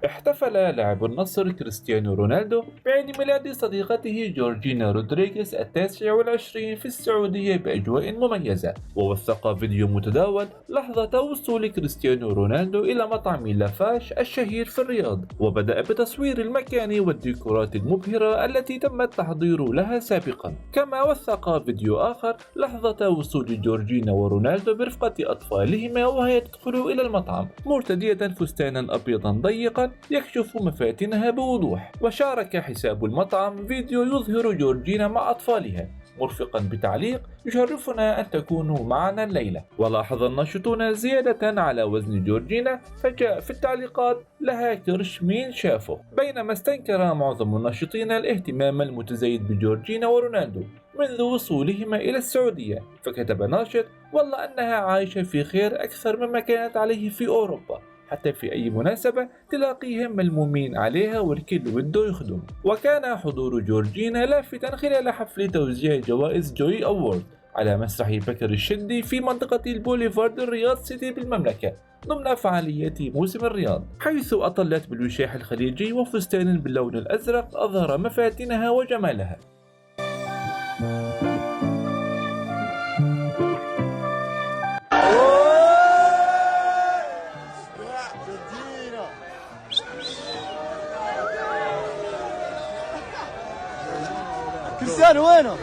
احتفل لاعب النصر كريستيانو رونالدو بعيد ميلاد صديقته جورجينا رودريغيز 29 في السعودية بأجواء مميزة، ووثق فيديو متداول لحظة وصول كريستيانو رونالدو إلى مطعم لافاش الشهير في الرياض، وبدأ بتصوير المكان والديكورات المبهرة التي تم التحضير لها سابقا. كما وثق فيديو آخر لحظة وصول جورجينا ورونالدو برفقة أطفالهما وهي تدخل إلى المطعم مرتدية فستانا أبيضا ضيقا يكشف مفاتنها بوضوح. وشارك حساب المطعم فيديو يظهر جورجينا مع أطفالها مرفقا بتعليق: يشرفنا أن تكونوا معنا الليلة. ولاحظ الناشطون زيادة على وزن جورجينا، فجاء في التعليقات: لها كرش مين شافه. بينما استنكر معظم الناشطين الاهتمام المتزايد بجورجينا ورونالدو منذ وصولهما إلى السعودية، فكتب ناشط: والله أنها عايشة في خير أكثر مما كانت عليه في أوروبا، حتى في أي مناسبة تلاقيهم ملمومين عليها والكل وده يخدم. وكان حضور جورجينا لافتا خلال حفل توزيع جوائز جوي أوورد على مسرح بكر الشدي في منطقة البوليفارد الرياض سيتي بالمملكة ضمن فعاليات موسم الرياض، حيث أطلت بالوشاح الخليجي وفستان باللون الأزرق أظهر مفاتنها وجمالها. كريستيانو وينه؟